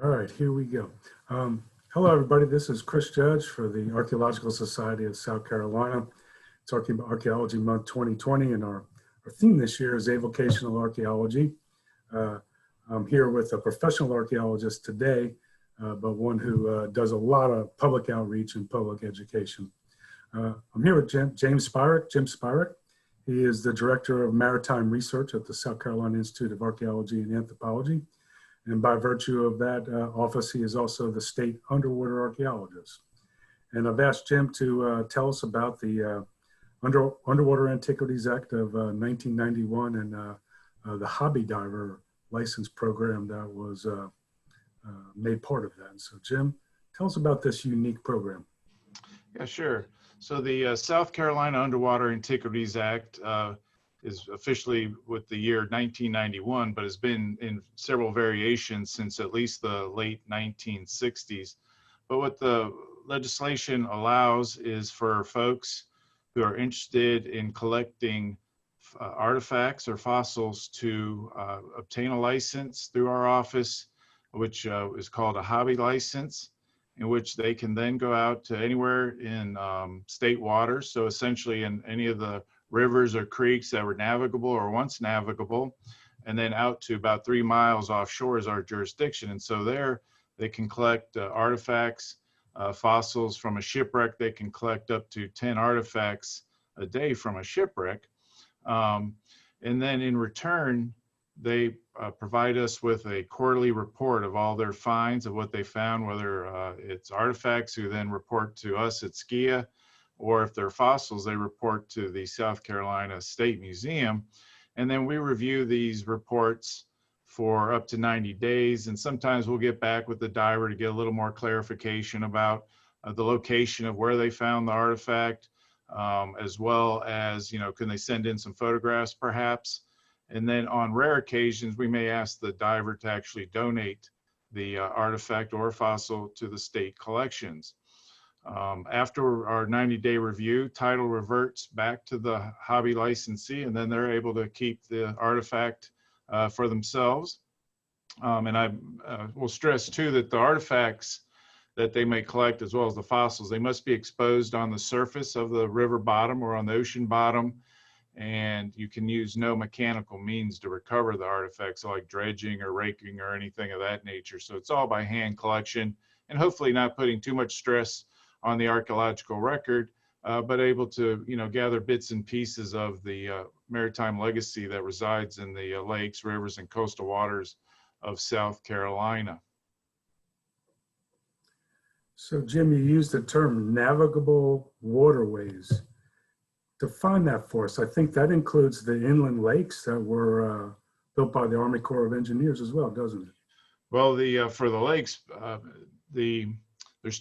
All right, here we go. Hello, everybody. This is Chris Judge for the Archaeological Society of South Carolina. It's Archaeology Month 2020, and our theme this year is Avocational Archaeology. I'm here with a professional archaeologist today, but one who does a lot of public outreach and public education. I'm here with James Spirek. Jim Spirek. He is the Director of Maritime Research at the South Carolina Institute of Archaeology and Anthropology. And by virtue of that office, he is also the state underwater archaeologist. And I've asked Jim to tell us about the Underwater Antiquities Act of 1991 and the hobby diver license program that was made part of that. And so Jim, tell us about this unique program. Yeah, sure. So the South Carolina Underwater Antiquities Act is officially with the year 1991, but has been in several variations since at least the late 1960s. But what the legislation allows is for folks who are interested in collecting artifacts or fossils to obtain a license through our office, which is called a hobby license, in which they can then go out to anywhere in state waters. So essentially in any of the rivers or creeks that were navigable or once navigable, and then out to about 3 miles offshore is our jurisdiction. And so there they can collect artifacts, fossils from a shipwreck. They can collect up to 10 artifacts a day from a shipwreck. And then in return, they provide us with a quarterly report of all their finds, of what they found, whether it's artifacts, who then report to us at SCIA, or if they're fossils, they report to the South Carolina State Museum. And then we review these reports for up to 90 days. And sometimes we'll get back with the diver to get a little more clarification about the location of where they found the artifact, as well as, can they send in some photographs perhaps? And then on rare occasions, we may ask the diver to actually donate the artifact or fossil to the state collections. After our 90-day review, title reverts back to the hobby licensee, and then they're able to keep the artifact for themselves. And I will stress too that the artifacts that they may collect, as well as the fossils, they must be exposed on the surface of the river bottom or on the ocean bottom. And you can use no mechanical means to recover the artifacts, like dredging or raking or anything of that nature. So it's all by hand collection, and hopefully not putting too much stress on the archaeological record, but able to, gather bits and pieces of the maritime legacy that resides in the lakes, rivers, and coastal waters of South Carolina. So Jim, you used the term navigable waterways. Define that for us. I think that includes the inland lakes that were built by the Army Corps of Engineers as well, doesn't it? Well, for the lakes, there's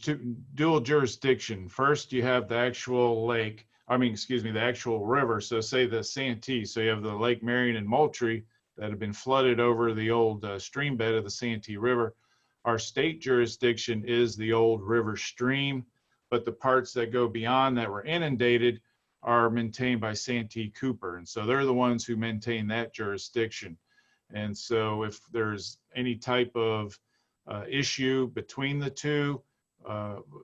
dual jurisdiction. First, you have the actual lake, the actual river. So say the Santee. So you have the Lake Marion and Moultrie that have been flooded over the old stream bed of the Santee River. Our state jurisdiction is the old river stream, but the parts that go beyond that were inundated are maintained by Santee Cooper. And so they're the ones who maintain that jurisdiction. And so if there's any type of issue between the two,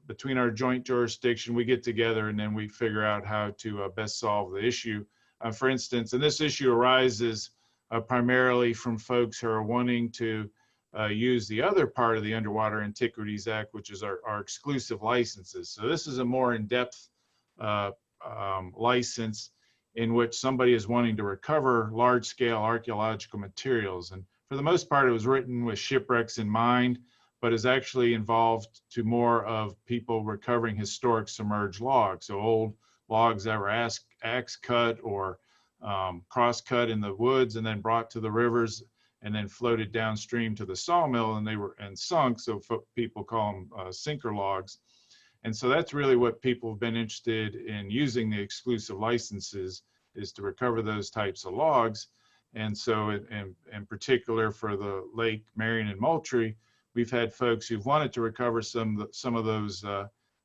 between our joint jurisdiction, we get together and then we figure out how to best solve the issue. For instance, and this issue arises primarily from folks who are wanting to use the other part of the Underwater Antiquities Act, which is our exclusive licenses. So this is a more in-depth license in which somebody is wanting to recover large-scale archaeological materials. And for the most part, it was written with shipwrecks in mind, but is actually involved to more of people recovering historic submerged logs. So old logs that were axe cut or cross cut in the woods and then brought to the rivers and then floated downstream to the sawmill, and they were sunk. So people call them sinker logs. And so that's really what people have been interested in using the exclusive licenses, is to recover those types of logs. And so in particular for the Lake Marion and Moultrie, we've had folks who've wanted to recover some of those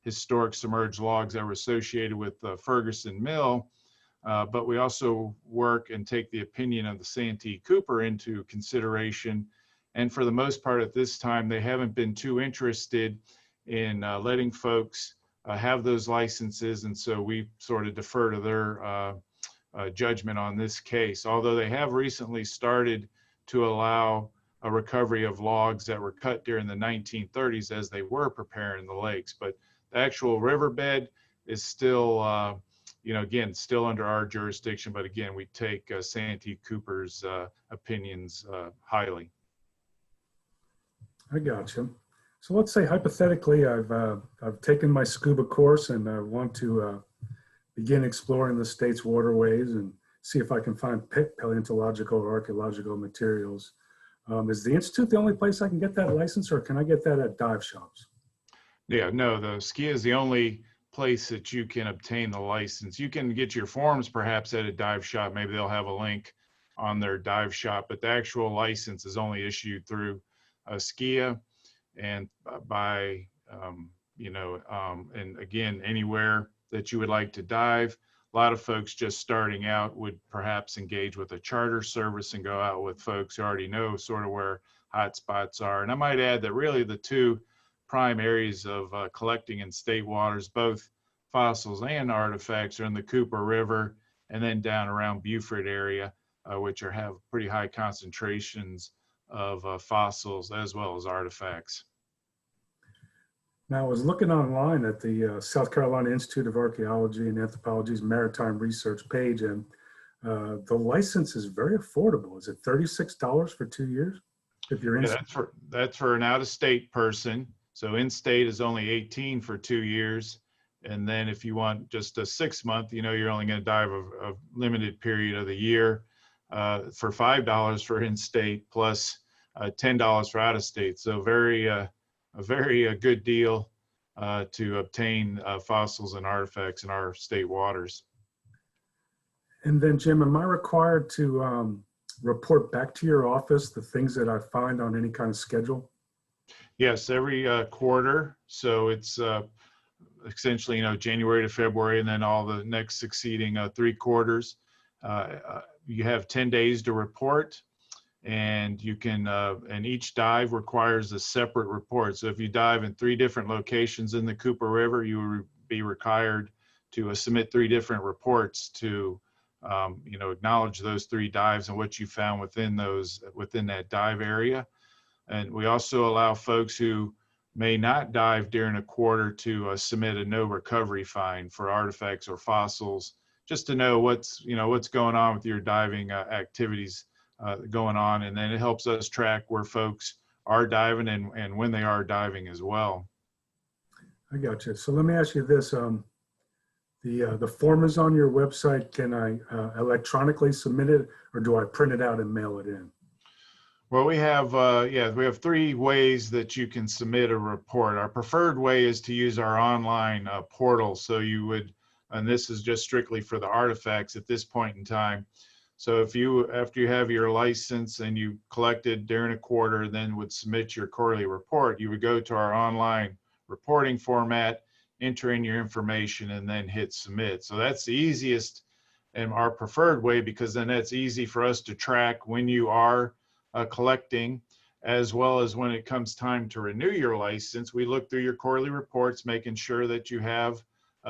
historic submerged logs that were associated with the Ferguson Mill. But we also work and take the opinion of the Santee Cooper into consideration And for the most part at this time, they haven't been too interested in letting folks have those licenses. And so we sort of defer to their judgment on this case, although they have recently started to allow a recovery of logs that were cut during the 1930s as they were preparing the lakes. But the actual riverbed is still, again, still under our jurisdiction. But again, we take Santee Cooper's opinions highly. I got you. So let's say hypothetically, I've taken my scuba course and I want to begin exploring the state's waterways and see if I can find paleontological or archaeological materials. Is the Institute the only place I can get that license, or can I get that at dive shops? Yeah, no, the SKIA is the only place that you can obtain the license. You can get your forms perhaps at a dive shop. Maybe they'll have a link on their dive shop, but the actual license is only issued through SKIA and by, and again, anywhere that you would like to dive. A lot of folks just starting out would perhaps engage with a charter service and go out with folks who already know sort of where hot spots are. And I might add that really the two prime areas of collecting in state waters, both fossils and artifacts, are in the Cooper River and then down around Beaufort area, which have pretty high concentrations of fossils as well as artifacts. Now, I was looking online at the South Carolina Institute of Archaeology and Anthropology's Maritime Research page, and the license is very affordable. Is it $36 for 2 years? If you're in, yeah, that's for an out-of-state person. So in-state is only 18 for 2 years, and then if you want just a 6-month, you're only going to dive a limited period of the year for $5 for in-state plus $10 for out-of-state. So a very good deal to obtain fossils and artifacts in our state waters. And then, Jim, am I required to report back to your office the things that I find on any kind of schedule? Yes, every quarter. So it's essentially, January to February, and then all the next succeeding 3 quarters. You have 10 days to report. And you can, and each dive requires a separate report. So if you dive in 3 different locations in the Cooper River, you will be required to submit 3 different reports to, acknowledge those 3 dives and what you found within that dive area. And we also allow folks who may not dive during a quarter to submit a no recovery fine for artifacts or fossils, just to know what's going on with your diving activities going on, and then it helps us track where folks are diving and when they are diving as well. I got you. So let me ask you this: the form is on your website. Can I electronically submit it, or do I print it out and mail it in? Well, we have 3 ways that you can submit a report. Our preferred way is to use our online portal. So you would, and this is just strictly for the artifacts at this point in time. So if after you have your license and you collected during a quarter, then would submit your quarterly report, you would go to our online reporting format, enter in your information, and then hit submit. So that's the easiest and our preferred way, because then that's easy for us to track when you are collecting, as well as when it comes time to renew your license. We look through your quarterly reports, making sure that you have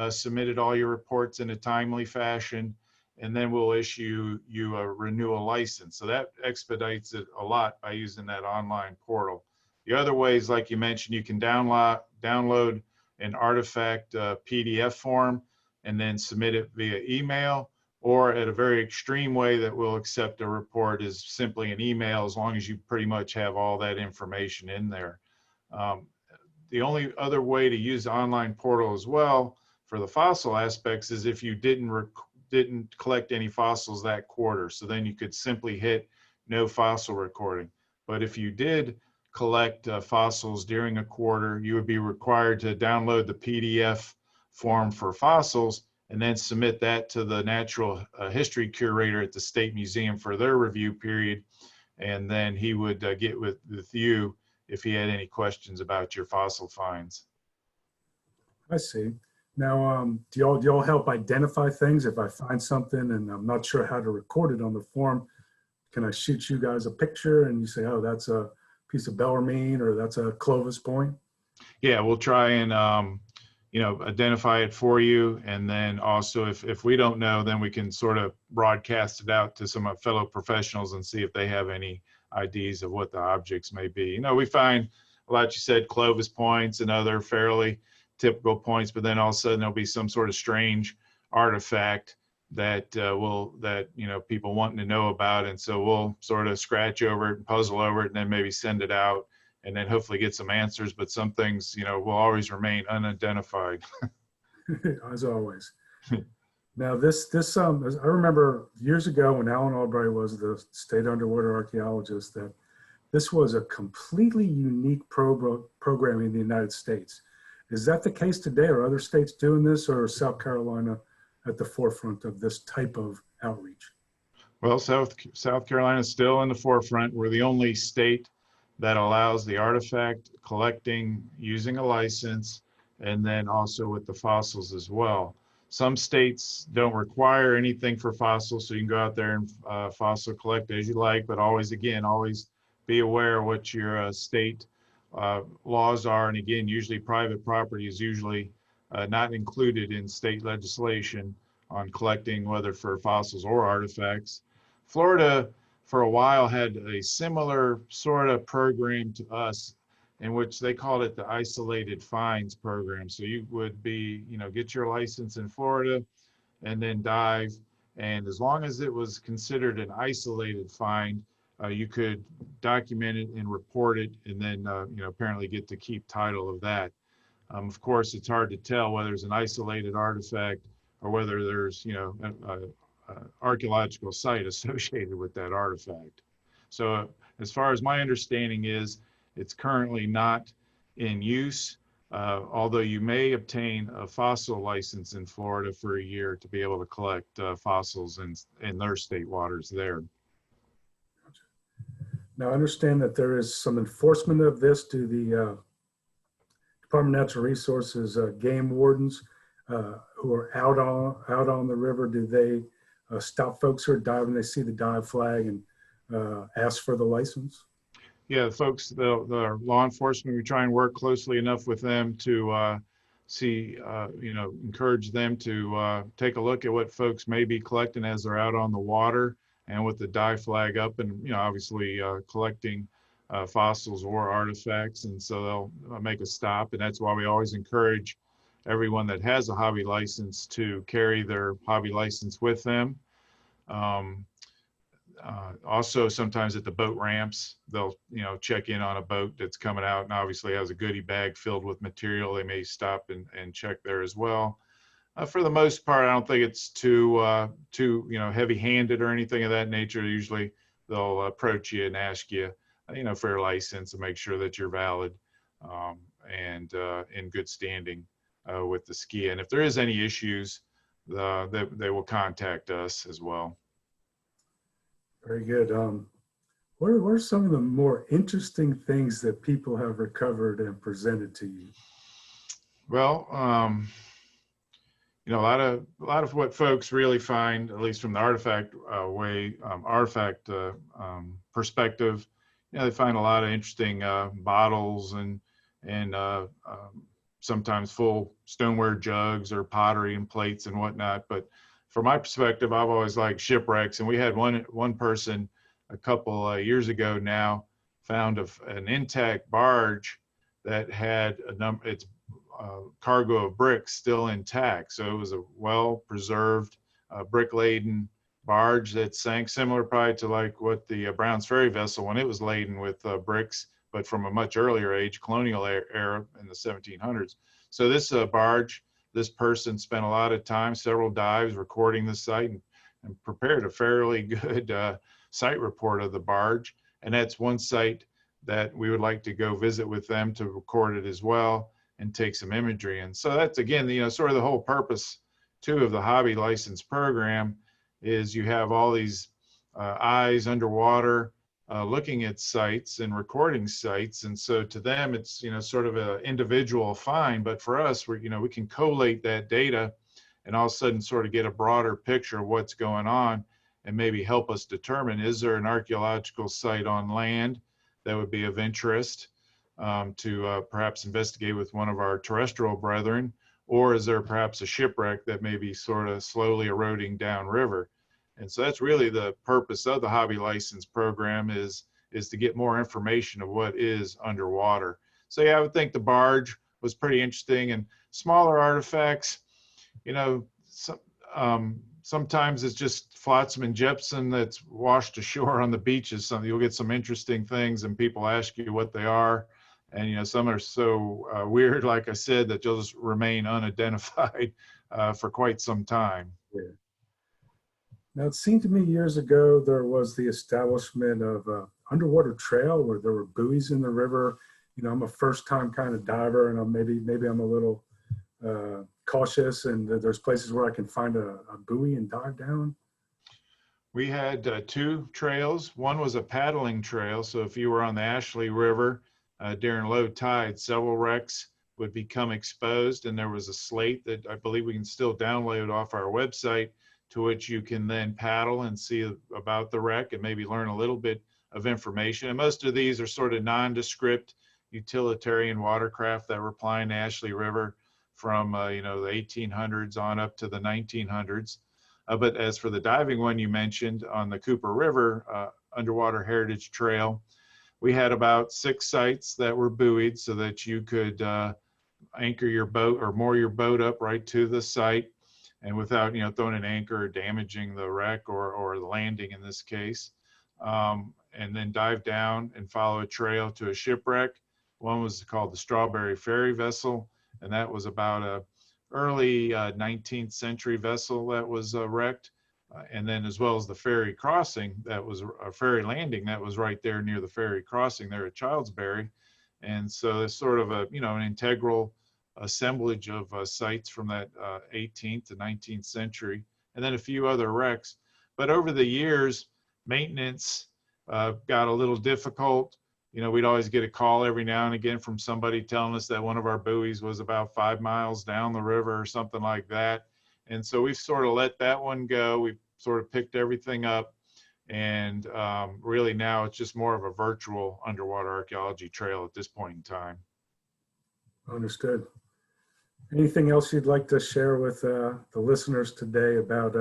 submitted all your reports in a timely fashion, and then we'll issue you a renewal license. So that expedites it a lot by using that online portal. The other ways, like you mentioned, you can download an artifact PDF form and then submit it via email, or at a very extreme way that will accept a report is simply an email, as long as you pretty much have all that information in there. The only other way to use the online portal as well for the fossil aspects is if you didn't collect any fossils that quarter. So then you could simply hit no fossil recording. But if you did collect fossils during a quarter, you would be required to download the PDF form for fossils and then submit that to the natural history curator at the State Museum for their review period. And then he would get with you if he had any questions about your fossil finds. I see. Now, do y'all help identify things? If I find something and I'm not sure how to record it on the form, can I shoot you guys a picture and you say, oh, that's a piece of Bellarmine or that's a Clovis point? Yeah, we'll try and identify it for you, and then also if we don't know, then we can sort of broadcast it out to some fellow professionals and see if they have any ideas of what the objects may be. We find like you said, Clovis points and other fairly typical points, but then all of a sudden there'll be some sort of strange artifact that people wanting to know about, and so we'll sort of scratch over it and puzzle over it, and then maybe send it out, and then hopefully get some answers. But some things, will always remain unidentified. As always. Now I remember years ago when Alan Albright was the state underwater archaeologist, that this was a completely unique program in the United States. Is that the case today? Are other states doing this, or is South Carolina at the forefront of this type of outreach? Well, South Carolina is still in the forefront. We're the only state that allows the artifact collecting using a license, and then also with the fossils as well. Some states don't require anything for fossils, so you can go out there and fossil collect as you like, but always be aware of what your state laws are. And again, usually private property is usually not included in state legislation on collecting, whether for fossils or artifacts. Florida, for a while, had a similar sort of program to us, in which they called it the isolated finds program. So you would get your license in Florida and then dive. And as long as it was considered an isolated find, you could document it and report it, and then apparently get to keep title of that. Of course, it's hard to tell whether it's an isolated artifact or whether there's an archaeological site associated with that artifact. So as far as my understanding is, it's currently not in use, although you may obtain a fossil license in Florida for a year to be able to collect fossils in their state waters there. Now, I understand that there is some enforcement of this. Do the Department of Natural Resources game wardens who are out on the river, do they stop folks who are diving? They see the dive flag and ask for the license? Yeah, folks, the law enforcement, we try and work closely enough with them to encourage them to take a look at what folks may be collecting as they're out on the water, and with the dive flag up, and obviously collecting fossils or artifacts. And so they'll make a stop, and that's why we always encourage everyone that has a hobby license to carry their hobby license with them. Also, sometimes at the boat ramps, they'll check in on a boat that's coming out and obviously has a goodie bag filled with material. They may stop and check there as well. For the most part, I don't think it's too heavy-handed or anything of that nature. Usually, they'll approach you and ask you, for your license and make sure that you're valid and in good standing with the ski. And if there is any issues, they will contact us as well. Very good. What are some of the more interesting things that people have recovered and presented to you? Well, a lot of what folks really find, at least from the artifact perspective, they find a lot of interesting bottles and sometimes full stoneware jugs or pottery and plates and whatnot. But from my perspective, I've always liked shipwrecks, and we had one person a couple years ago now found an intact barge that had its cargo of bricks still intact. So it was a well-preserved brick-laden barge that sank, similar probably to like what the Browns Ferry vessel when it was laden with bricks, but from a much earlier age, colonial era in the 1700s. So this barge, this person spent a lot of time, several dives, recording the site and prepared a fairly good site report of the barge. And that's one site that we would like to go visit with them to record it as well and take some imagery. And so that's, again, sort of the whole purpose too of the hobby license program is you have all these eyes underwater looking at sites and recording sites. And so to them, it's, sort of an individual find, but for us, we can collate that data and all of a sudden sort of get a broader picture of what's going on and maybe help us determine, is there an archaeological site on land that would be of interest to perhaps investigate with one of our terrestrial brethren? Or is there perhaps a shipwreck that may be sort of slowly eroding downriver? And so that's really the purpose of the hobby license program is to get more information of what is underwater. So yeah, I would think the barge was pretty interesting, and smaller artifacts, you know, sometimes it's just flotsam and jetsam that's washed ashore on the beaches. Some you'll get some interesting things, and people ask you what they are, and you know some are so weird, like I said, that you'll just remain unidentified for quite some time. Yeah. Now, it seemed to me years ago there was the establishment of a underwater trail where there were buoys in the river. You know, I'm a first-time kind of diver, and maybe I'm a little cautious, and there's places where I can find a buoy and dive down. We had two trails. One was a paddling trail, so if you were on the Ashley River during low tide, several wrecks would become exposed, and there was a slate that I believe we can still download off our website, to which you can then paddle and see about the wreck and maybe learn a little bit of information. And most of these are sort of nondescript utilitarian watercraft that were plying the Ashley River from you know, the 1800s on up to the 1900s. But as for the diving one you mentioned on the Cooper River Underwater Heritage Trail, we had about 6 sites that were buoyed so that you could anchor your boat or moor your boat up right to the site, and without, you know, throwing an anchor or damaging the wreck or the landing in this case. And then dive down and follow a trail to a shipwreck. One was called the Strawberry Ferry vessel, and that was about a early 19th century vessel that was wrecked. And then as well as the ferry crossing, that was a ferry landing that was right there near the ferry crossing there at Childsbury. And so it's sort of a, you know, an integral assemblage of sites from that 18th to 19th century, and then a few other wrecks. But over the years, maintenance got a little difficult. You know, we'd always get a call every now and again from somebody telling us that one of our buoys was about 5 miles down the river or something like that. And so we've sort of let that one go. We've sort of picked everything up. And really now it's just more of a virtual underwater archaeology trail at this point in time. Understood. Anything else you'd like to share with the listeners today about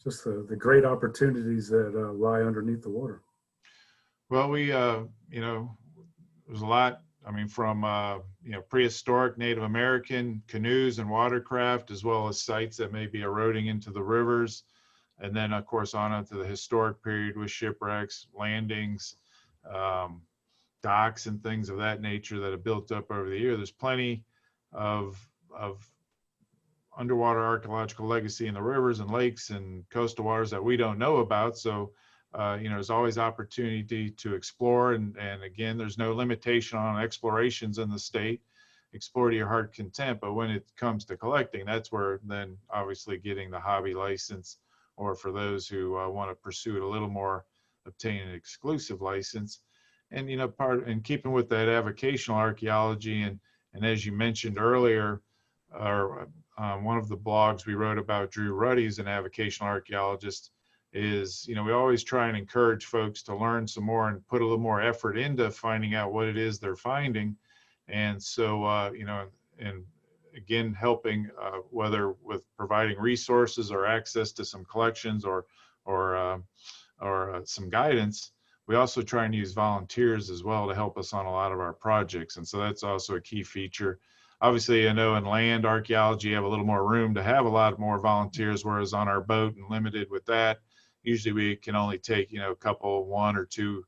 just the great opportunities that lie underneath the water? Well, we, you know, there's a lot, I mean, from, you know, prehistoric Native American canoes and watercraft, as well as sites that may be eroding into the rivers. And then, of course, on into the historic period with shipwrecks, landings, docks, and things of that nature that have built up over the year. There's plenty of underwater archaeological legacy in the rivers and lakes and coastal waters that we don't know about. So, you know, there's always opportunity to explore. And again, there's no limitation on explorations in the state. Explore to your heart content. But when it comes to collecting, that's where then obviously getting the hobby license, or for those who want to pursue it a little more, obtain an exclusive license. And, you know, in keeping with that avocational archaeology, and as you mentioned earlier, one of the blogs we wrote about Drew Ruddy's an avocational archaeologist, is, you know, we always try and encourage folks to learn some more and put a little more effort into finding out what it is they're finding. And so, you know, and again, helping whether with providing resources or access to some collections or some guidance. We also try and use volunteers as well to help us on a lot of our projects. And so that's also a key feature. Obviously, I know in land archaeology, you have a little more room to have a lot more volunteers, whereas on our boat and limited with that, usually we can only take, you know, a couple, 1 or 2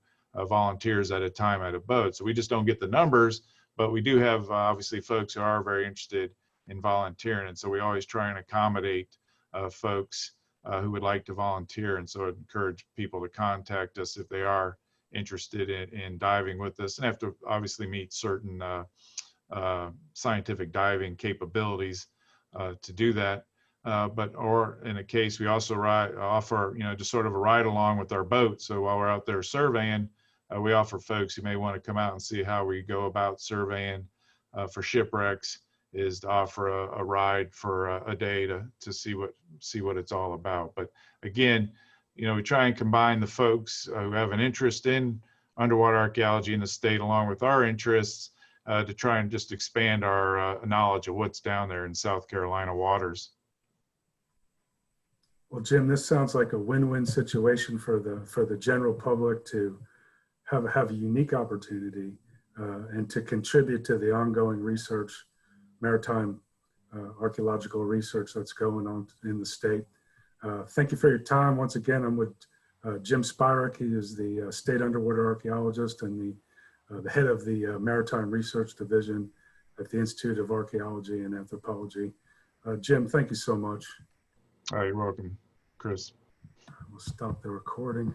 volunteers at a time at a boat. So we just don't get the numbers, but we do have obviously folks who are very interested in volunteering. And so we always try and accommodate folks who would like to volunteer. And so I'd encourage people to contact us if they are interested in diving with us, and have to obviously meet certain scientific diving capabilities to do that. Or in a case, we also offer, you know, just sort of a ride along with our boat. So while we're out there surveying, we offer folks who may want to come out and see how we go about surveying for shipwrecks, is to offer a ride for a day to see what it's all about. But again, you know, we try and combine the folks who have an interest in underwater archaeology in the state, along with our interests, to try and just expand our knowledge of what's down there in South Carolina waters. Well, Jim, this sounds like a win-win situation for the general public to have a unique opportunity and to contribute to the ongoing research, maritime archaeological research that's going on in the state. Thank you for your time. Once again, I'm with Jim Spirek. He is the state underwater archaeologist and the head of the Maritime Research Division at the Institute of Archaeology and Anthropology. Jim, thank you so much. All right, you're welcome, Chris. We'll stop the recording.